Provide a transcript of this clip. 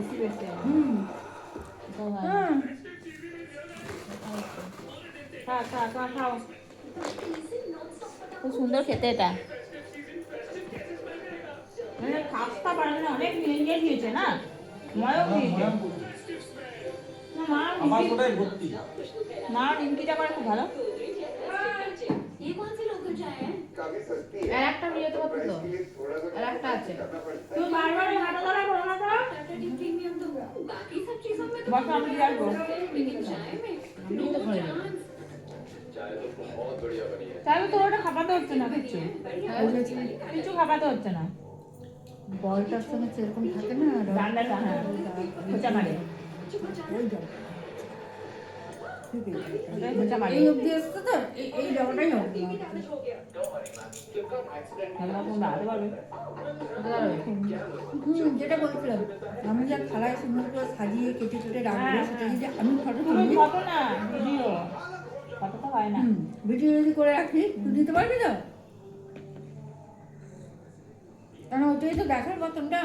বেশি বেশি খা খা খা খাও খুব সুন্দর খেতে এটা মানে খাস্তা পারে না অনেক নিয়ে দিয়েছে না ময়ও দিয়েছে আমার কোটায় ভর্তি মা নিমকিটা করে খুব ভালো আর একটা নিয়ে তো কত তো আর একটা আছে তুই বারবার হাঁটা ধরা করো না তো বসো আমি যাবো আমি তো করে দেবো তাহলে তো ওটা খাপাতে হচ্ছে না কিছু কিছু খাপাতে হচ্ছে না বলটার সঙ্গে সেরকম থাকে না ডান্ডাটা হ্যাঁ খোঁচা মারে ওই জল ওটাই খোঁচা মারে এই অবধি এসছে তো এই জায়গাটাই হবে আল্লাহ তুমি দাঁড়াতে পারবে যেটা বলছিলাম আমি যা থালায় সুন্দর করে সাজিয়ে কেটে কেটে রাখবো সেটা যদি আমি ফটো তুমি তুলি ফটো না ভিডিও ফটো তো হয় না ভিডিও যদি করে রাখি তুই দিতে পারবি তো কেন ওটাই তো দেখার মতন না